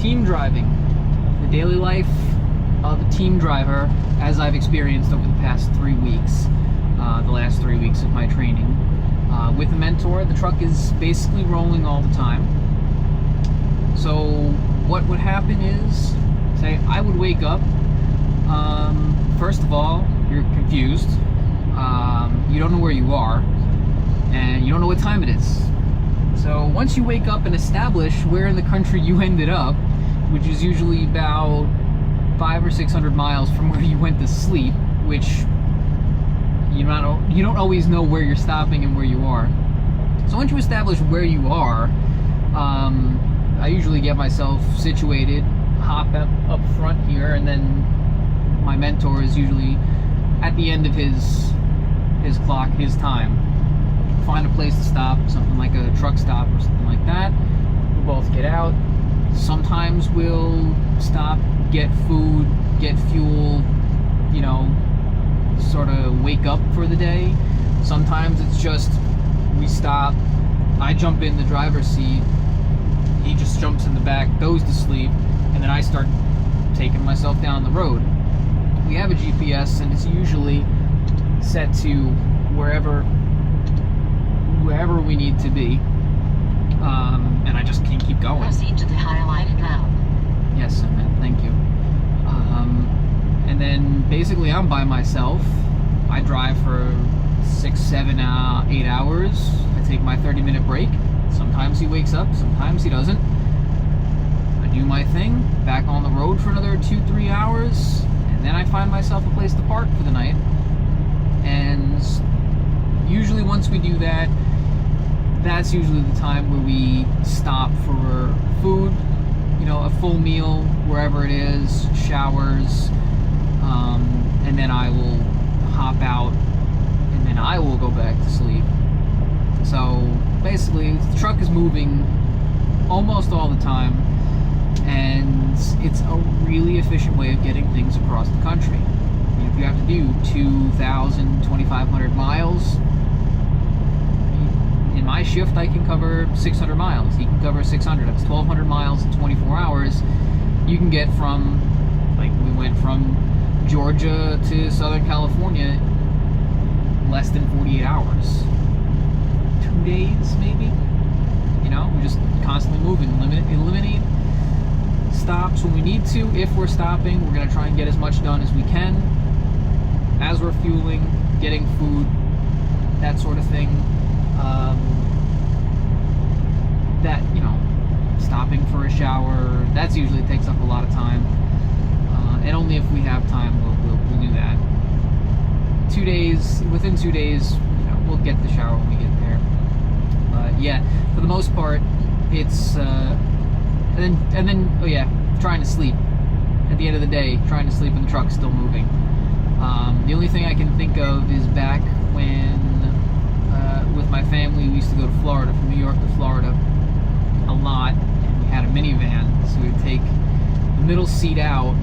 team driving. The daily life of a team driver, as I've experienced over the past 3 weeks, the last 3 weeks of my training. With a mentor, the truck is basically rolling all the time. So what would happen is, say, I would wake up. First of all, you're confused. You don't know where you are, and you don't know what time it is. So once you wake up and establish where in the country you ended up, which is usually about 500 or 600 miles from where you went to sleep, which you don't always know where you're stopping and where you are. So once you establish where you are, I usually get myself situated, hop up front here, and then my mentor is usually at the end of his clock, his time. Find a place to stop, something like a truck stop or something like that. We'll both get out. Sometimes we'll stop, get food, get fuel, you know, sort of wake up for the day. Sometimes it's just we stop, I jump in the driver's seat, he just jumps in the back, goes to sleep, and then I start taking myself down the road. We have a GPS, and it's usually set to wherever we need to be, and I just can't keep going. Proceed to the highlight now. Yes, Amen. Thank you. And then basically I'm by myself. I drive for 6, 7, 8 hours. I take my 30-minute break. Sometimes he wakes up, sometimes he doesn't. I do my thing, back on the road for another 2, 3 hours, and then I find myself a place to park for the night. And usually once we do that, that's usually the time where we stop for food, you know, a full meal, wherever it is, showers, and then I will hop out, and then I will go back to sleep. So basically, the truck is moving almost all the time, and it's a really efficient way of getting things across the country. If you have to do 2,000, 2,500 miles, in my shift I can cover 600 miles. He can cover 600. That's 1,200 miles in 24 hours. You can get from, like, we went from Georgia to Southern California less than 48 hours. 2 days, maybe? You know, we're just constantly moving. Eliminate stops when we need to. If we're stopping, we're going to try and get as much done as we can. As we're fueling, getting food, that sort of thing. That, you know, stopping for a shower, that's usually takes up a lot of time. And only if we have time we'll do that. 2 days, within 2 days, you know, we'll get the shower when we get there. Yeah, for the most part, it's and then oh yeah, trying to sleep. At the end of the day, trying to sleep and the truck's still moving. The only thing I can think of is back when, with my family, we used to go to Florida, from New York to Florida, a lot, and we had a minivan, so we'd take the middle seat out,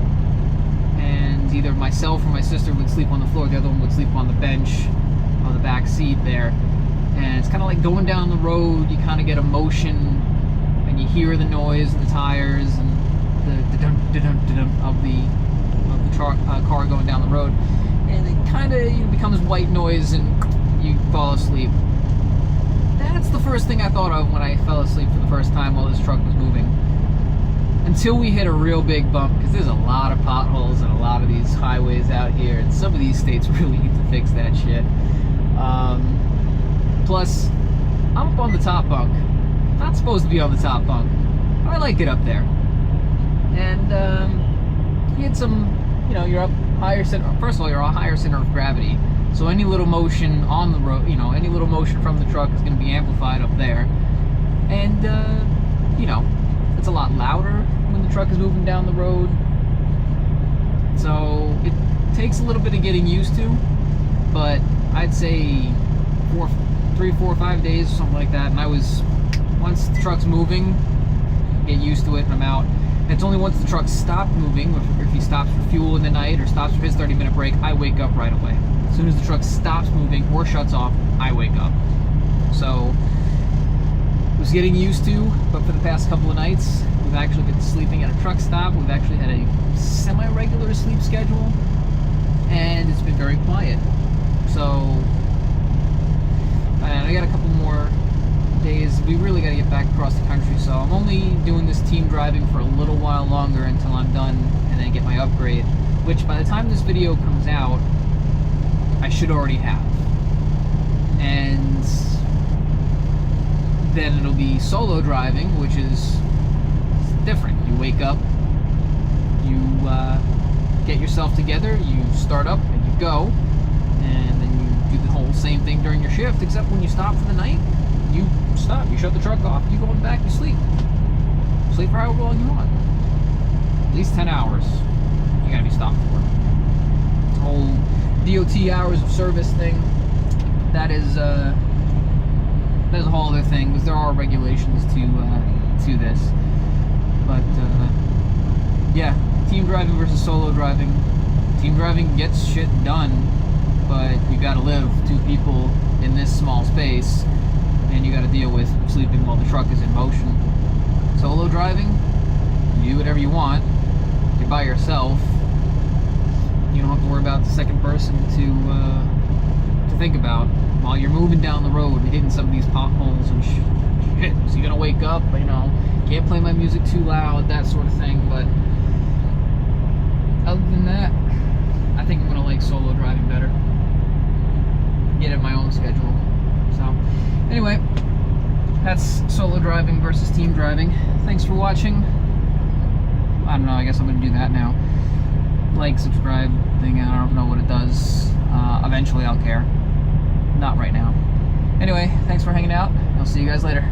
and either myself or my sister would sleep on the floor, the other one would sleep on the bench, on the back seat there, and it's kind of like going down the road. You kind of get a motion, and you hear the noise of the tires, and the dun-dun-dun-dun of the car going down the road, and it kind of becomes white noise and you fall asleep. That's the first thing I thought of when I fell asleep for the first time while this truck was moving. Until we hit a real big bump, because there's a lot of potholes and a lot of these highways out here, and some of these states really need to fix that shit. Plus, I'm up on the top bunk. Not supposed to be on the top bunk. I like it up there. And you had some, you know, you're up higher center. First of all, you're a higher center of gravity, so any little motion on the road, you know, any little motion from the truck is going to be amplified up there. And you know, it's a lot louder when the truck is moving down the road. So it takes a little bit of getting used to, but I'd say 3, 4, 5 days, something like that. And I was, once the truck's moving, get used to it, and I'm out. And it's only once the truck stopped moving, if he stops for fuel in the night or stops for his 30-minute break, I wake up right away. As soon as the truck stops moving or shuts off, I wake up. So was getting used to, but for the past couple of nights, we've actually been sleeping at a truck stop. We've actually had a semi-regular sleep schedule, and it's been very quiet. So, and I got a couple more days. We really got to get back across the country, so I'm only doing this team driving for a little while longer until I'm done and then get my upgrade, which by the time this video comes out, I should already have. And then it'll be solo driving, which is different. You wake up, you get yourself together, you start up and you go, and then you do the whole same thing during your shift, except when you stop for the night, you stop, you shut the truck off, you go in the back, you sleep for however long you want, at least 10 hours you gotta be stopped for. The whole DOT hours of service thing, that is a whole other thing, because there are regulations to this. But yeah, team driving versus solo driving. Team driving gets shit done, but you gotta live 2 people in this small space, and you gotta deal with sleeping while the truck is in motion. Solo driving, you do whatever you want. You're by yourself. You don't have to worry about the second person to think about while you're moving down the road and hitting some of these potholes and shit. So you're gonna wake up, you know, can't play my music too loud, that sort of thing. But other than that, I think I'm gonna like solo driving better. Get in my own schedule. So anyway, that's solo driving versus team driving. Thanks for watching. I don't know, I guess I'm gonna do that now. Like, subscribe thing, I don't know what it does. Eventually I'll care. Not right now. Anyway, thanks for hanging out. I'll see you guys later.